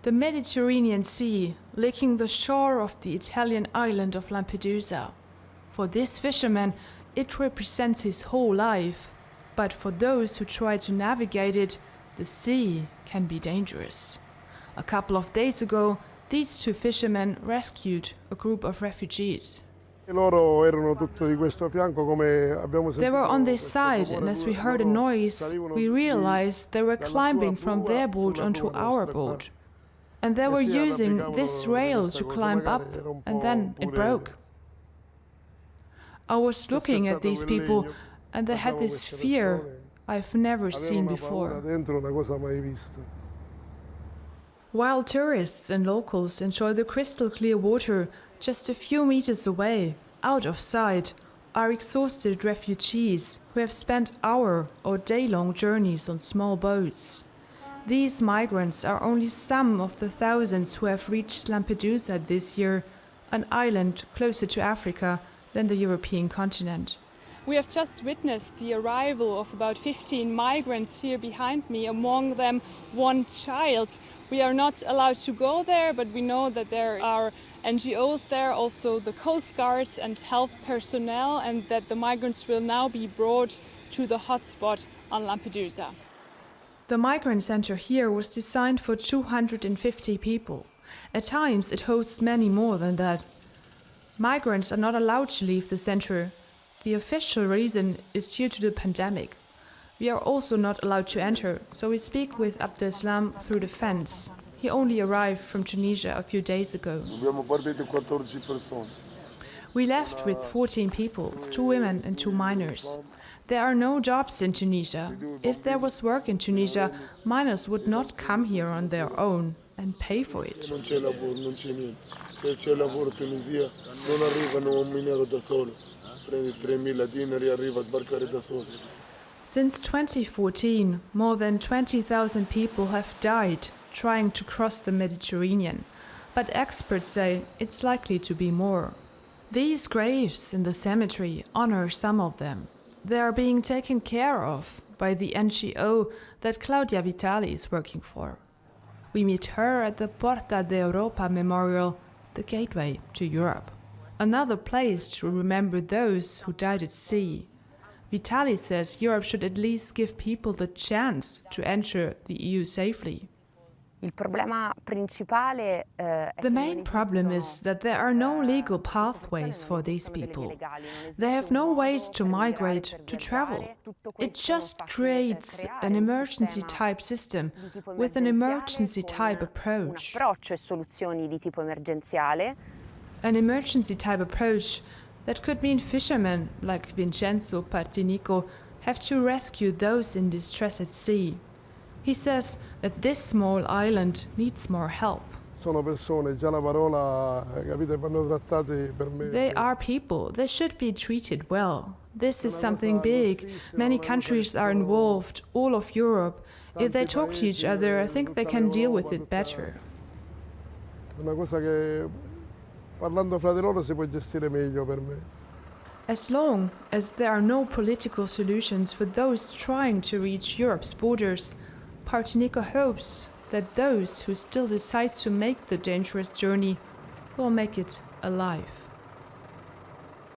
The Mediterranean Sea, licking the shore of the Italian island of Lampedusa. For this fisherman, it represents his whole life. But for those who try to navigate it, the sea can be dangerous. A couple of days ago, these two fishermen rescued a group of refugees. They were on this side, and as we heard a noise, we realized they were climbing from their boat onto our boat. And they were using this rail to climb up, and then it broke. I was looking at these people, and they had this fear I've never seen before. While tourists and locals enjoy the crystal clear water just a few meters away, out of sight, are exhausted refugees who have spent hour or day-long journeys on small boats. These migrants are only some of the thousands who have reached Lampedusa this year, an island closer to Africa than the European continent. We have just witnessed the arrival of about 15 migrants here behind me, among them one child. We are not allowed to go there, but we know that there are NGOs there, also the Coast Guards and health personnel, and that the migrants will now be brought to the hotspot on Lampedusa. The migrant center here was designed for 250 people. At times it hosts many more than that. Migrants are not allowed to leave the center. The official reason is due to the pandemic. We are also not allowed to enter, so we speak with Abdeslam through the fence. He only arrived from Tunisia a few days ago. We left with 14 people, 2 women and 2 minors. There are no jobs in Tunisia. If there was work in Tunisia, miners would not come here on their own and pay for it. Since 2014, more than 20,000 people have died trying to cross the Mediterranean, but experts say it's likely to be more. These graves in the cemetery honor some of them. They are being taken care of by the NGO that Claudia Vitali is working for. We meet her at the Porta d'Europa Memorial, the gateway to Europe. Another place to remember those who died at sea. Vitali says Europe should at least give people the chance to enter the EU safely. The main problem is that there are no legal pathways for these people. They have no ways to migrate, to travel. It just creates an emergency-type system with an emergency-type approach. An emergency-type approach that could mean fishermen like Vincenzo Partinico have to rescue those in distress at sea. He says that this small island needs more help. They are people. They should be treated well. This is something big. Many countries are involved, all of Europe. If they talk to each other, I think they can deal with it better. As long as there are no political solutions for those trying to reach Europe's borders, Partinico hopes that those who still decide to make the dangerous journey will make it alive.